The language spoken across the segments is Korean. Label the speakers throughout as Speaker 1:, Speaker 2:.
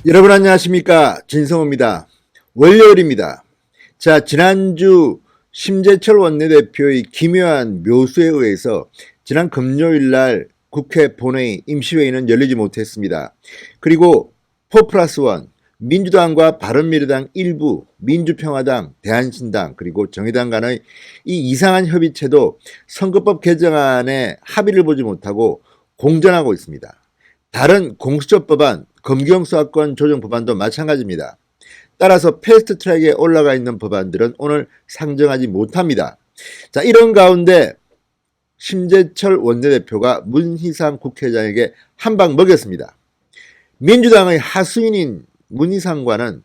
Speaker 1: 여러분 안녕하십니까, 진성호입니다. 월요일입니다. 자, 지난주 심재철 원내대표의 기묘한 묘수에 의해서 지난 금요일날 국회 본회의 임시회의는 열리지 못했습니다. 그리고 4+1 민주당과 바른미래당 일부, 민주평화당, 대한신당 그리고 정의당 간의 이 이상한 협의체도 선거법 개정안에 합의를 보지 못하고 공전하고 있습니다. 다른 공수처법안, 검경수사권 조정 법안도 마찬가지입니다. 따라서 패스트트랙에 올라가 있는 법안들은 오늘 상정하지 못합니다. 자, 이런 가운데 심재철 원내대표가 문희상 국회의장에게 한 방 먹였습니다. 민주당의 하수인인 문희상과는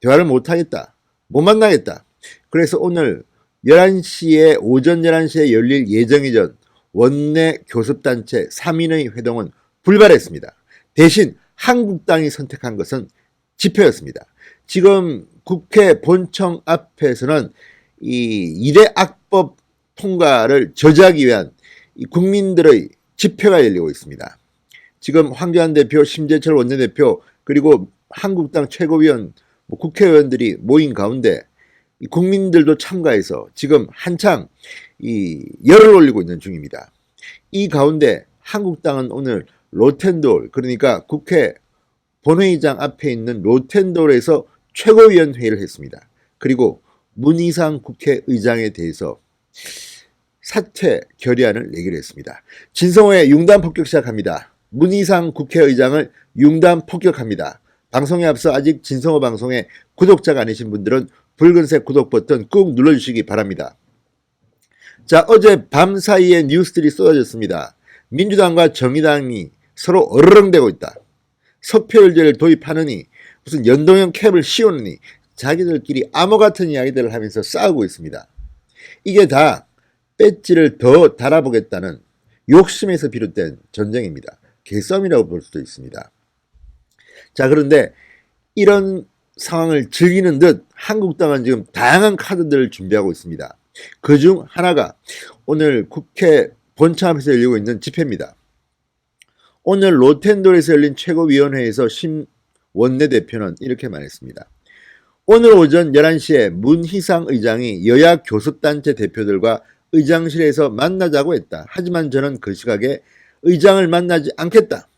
Speaker 1: 대화를 못하겠다, 못 만나겠다. 그래서 오늘 11시에 오전 11시에 열릴 예정이던 원내 교섭단체 3인의 회동은 불발했습니다. 대신 한국당이 선택한 것은 집회였습니다. 지금 국회 본청 앞에서는 이 2대 악법 통과를 저지하기 위한 국민들의 집회가 열리고 있습니다. 지금 황교안 대표, 심재철 원내대표 그리고 한국당 최고위원, 국회의원들이 모인 가운데 국민들도 참가해서 지금 한창 열을 올리고 있는 중입니다. 이 가운데 한국당은 오늘 로텐돌, 그러니까 국회 본회의장 앞에 있는 로텐돌에서 최고위원 회의를 했습니다. 그리고 문희상 국회의장에 대해서 사퇴 결의안을 내기로 했습니다. 진성호의 융단 폭격 시작합니다. 문희상 국회의장을 융단 폭격합니다. 방송에 앞서 아직 진성호 방송에 구독자가 아니신 분들은 붉은색 구독 버튼 꾹 눌러주시기 바랍니다. 자, 어제 밤 사이에 뉴스들이 쏟아졌습니다. 민주당과 정의당이 서로 어르렁대고 있다. 석패율제를 도입하느니 무슨 연동형 캡을 씌우느니 자기들끼리 암호 같은 이야기들을 하면서 싸우고 있습니다. 이게 다 배지를 더 달아보겠다는 욕심에서 비롯된 전쟁입니다. 개싸움이라고 볼 수도 있습니다. 자, 그런데 이런 상황을 즐기는 듯 한국당은 지금 다양한 카드들을 준비하고 있습니다. 그중 하나가 오늘 국회 본청 앞에서 열리고 있는 집회입니다. 오늘 로텐돌에서 열린 최고위원회에서 심 원내대표는 이렇게 말했습니다. 오늘 오전 11시에 문희상 의장이 여야 교섭단체 대표들과 의장실에서 만나자고 했다. 하지만 저는 그 시각에 의장을 만나지 않겠다.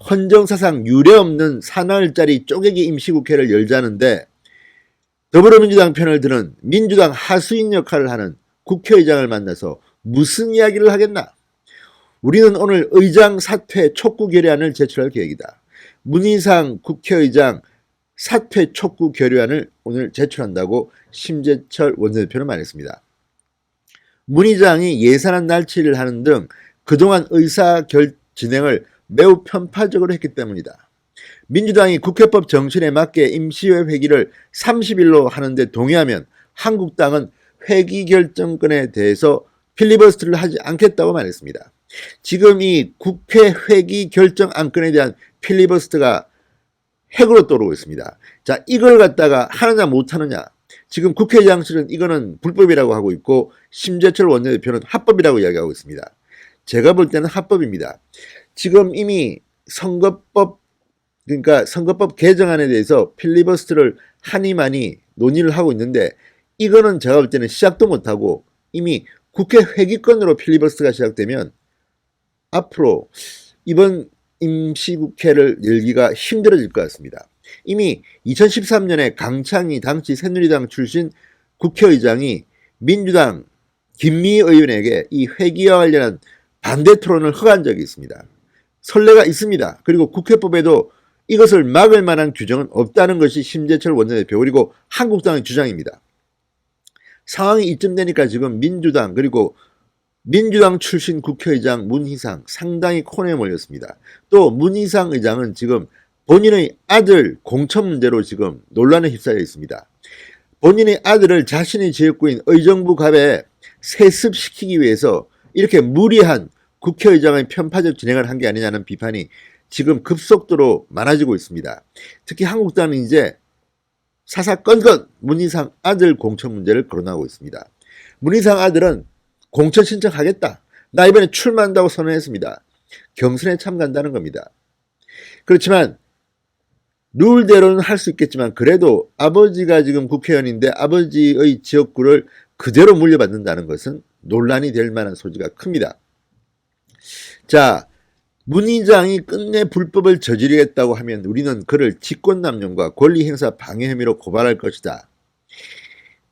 Speaker 1: 헌정사상 유례없는 사나흘짜리 쪼개기 임시국회를 열자는데 더불어민주당 편을 드는 민주당 하수인 역할을 하는 국회의장을 만나서 무슨 이야기를 하겠나? 우리는 오늘 의장 사퇴 촉구 결의안을 제출할 계획이다. 문희상 국회의장 사퇴 촉구 결의안을 오늘 제출한다고 심재철 원내대표는 말했습니다. 문 의장이 예산안 날치를 하는 등 그동안 진행을 매우 편파적으로 했기 때문이다. 민주당이 국회법 정신에 맞게 임시회 회기를 30일로 하는데 동의하면 한국당은 회기 결정권에 대해서 필리버스터를 하지 않겠다고 말했습니다. 지금 이 국회 회기 결정 안건에 대한 필리버스터가 핵으로 떠오르고 있습니다. 자, 이걸 갖다가 하느냐 못하느냐. 지금 국회의장실은 이거는 불법이라고 하고 있고 심재철 원내대표는 합법이라고 이야기하고 있습니다. 제가 볼 때는 합법입니다. 지금 이미 선거법 개정안에 대해서 필리버스터를 하니 많이 논의를 하고 있는데 이거는 제가 볼 때는 시작도 못하고 이미 국회 회기권으로 필리버스터가 시작되면 앞으로 이번 임시국회를 열기가 힘들어질 것 같습니다. 이미 2013년에 강창희 당시 새누리당 출신 국회의장이 민주당 김미희 의원에게 이 회기와 관련한 반대 토론을 허가한 적이 있습니다. 선례가 있습니다. 그리고 국회법에도 이것을 막을 만한 규정은 없다는 것이 심재철 원내대표 그리고 한국당의 주장입니다. 상황이 이쯤 되니까 지금 민주당 그리고 민주당 출신 국회의장 문희상 상당히 코너에 몰렸습니다. 또 문희상 의장은 지금 본인의 아들 공천 문제로 지금 논란에 휩싸여 있습니다. 본인의 아들을 자신의 지역구인 의정부 갑에 세습시키기 위해서 이렇게 무리한 국회의장의 편파적 진행을 한 게 아니냐는 비판이 지금 급속도로 많아지고 있습니다. 특히 한국당은 이제 사사건건 문희상 아들 공천 문제를 거론하고 있습니다. 문희상 아들은 공천 신청하겠다. 나 이번에 출마한다고 선언했습니다. 경선에 참가한다는 겁니다. 그렇지만 룰대로는 할 수 있겠지만 그래도 아버지가 지금 국회의원인데 아버지의 지역구를 그대로 물려받는다는 것은 논란이 될 만한 소지가 큽니다. 자, 문의장이 끝내 불법을 저지르겠다고 하면 우리는 그를 직권남용과 권리행사 방해 혐의로 고발할 것이다.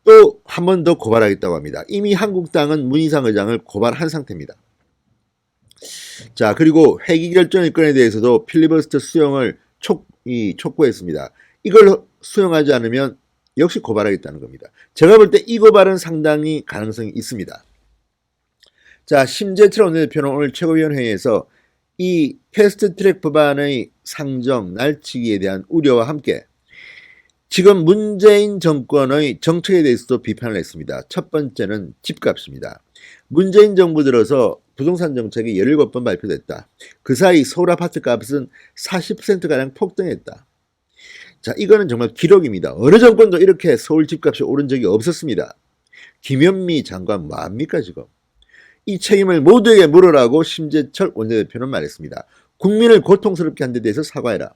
Speaker 1: 또 한 번 더 고발하겠다고 합니다. 이미 한국당은 문희상 의장을 고발한 상태입니다. 자, 그리고 회기 결정의 건에 대해서도 필리버스터 수용을 촉구했습니다. 이걸 수용하지 않으면 역시 고발하겠다는 겁니다. 제가 볼 때 이 고발은 상당히 가능성이 있습니다. 자, 심재철 원내대표는 오늘 최고위원회의에서 이 패스트트랙 법안의 상정, 날치기에 대한 우려와 함께 지금 문재인 정권의 정책에 대해서도 비판을 했습니다. 첫 번째는 집값입니다. 문재인 정부 들어서 부동산 정책이 17번 발표됐다. 그 사이 서울 아파트 값은 40%가량 폭등했다. 자, 이거는 정말 기록입니다. 어느 정권도 이렇게 서울 집값이 오른 적이 없었습니다. 김현미 장관 뭐합니까 지금? 이 책임을 모두에게 물으라고 심재철 원내대표는 말했습니다. 국민을 고통스럽게 한 데 대해서 사과해라.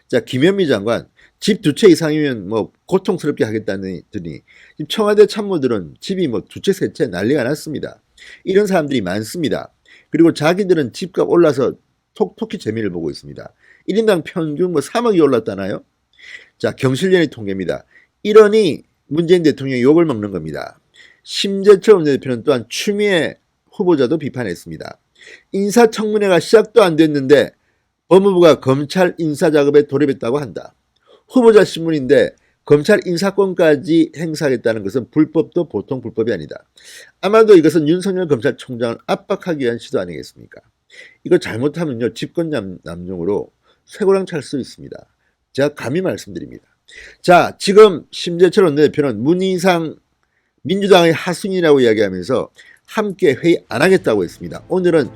Speaker 1: 자, 김현미 장관 집 2채 이상이면 뭐 고통스럽게 하겠다더니 지금 청와대 참모들은 집이 뭐 2채 3채 난리가 났습니다. 이런 사람들이 많습니다. 그리고 자기들은 집값 올라서 톡톡히 재미를 보고 있습니다. 1인당 평균 뭐 3억이 올랐다나요? 자, 경실련의 통계입니다. 이러니 문재인 대통령이 욕을 먹는 겁니다. 심재철 원내대표는 또한 추미애 후보자도 비판했습니다. 인사청문회가 시작도 안 됐는데 법무부가 검찰 인사작업에 돌입했다고 한다. 후보자 신문인데 검찰 인사권까지 행사하겠다는 것은 불법도 보통 불법이 아니다. 아마도 이것은 윤석열 검찰총장을 압박하기 위한 시도 아니겠습니까? 이거 잘못하면요 집권 남용으로 쇠고랑 찰 수 있습니다. 제가 감히 말씀드립니다. 자, 지금 심재철 원내대표는 문희상 민주당의 하순이라고 이야기하면서 함께 회의 안 하겠다고 했습니다. 오늘은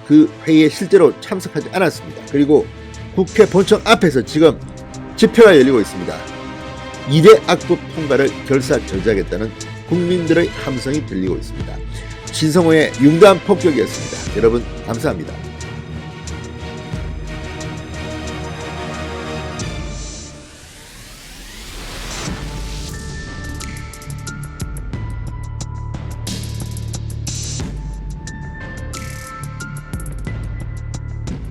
Speaker 1: 그 회의에 실제로 참석하지 않았습니다. 그리고 국회 본청 앞에서 지금 집회가 열리고 있습니다. 2대 악법 통과를 결사저지하겠다는 국민들의 함성이 들리고 있습니다. 진성호의 융단 폭격이었습니다. 여러분 감사합니다.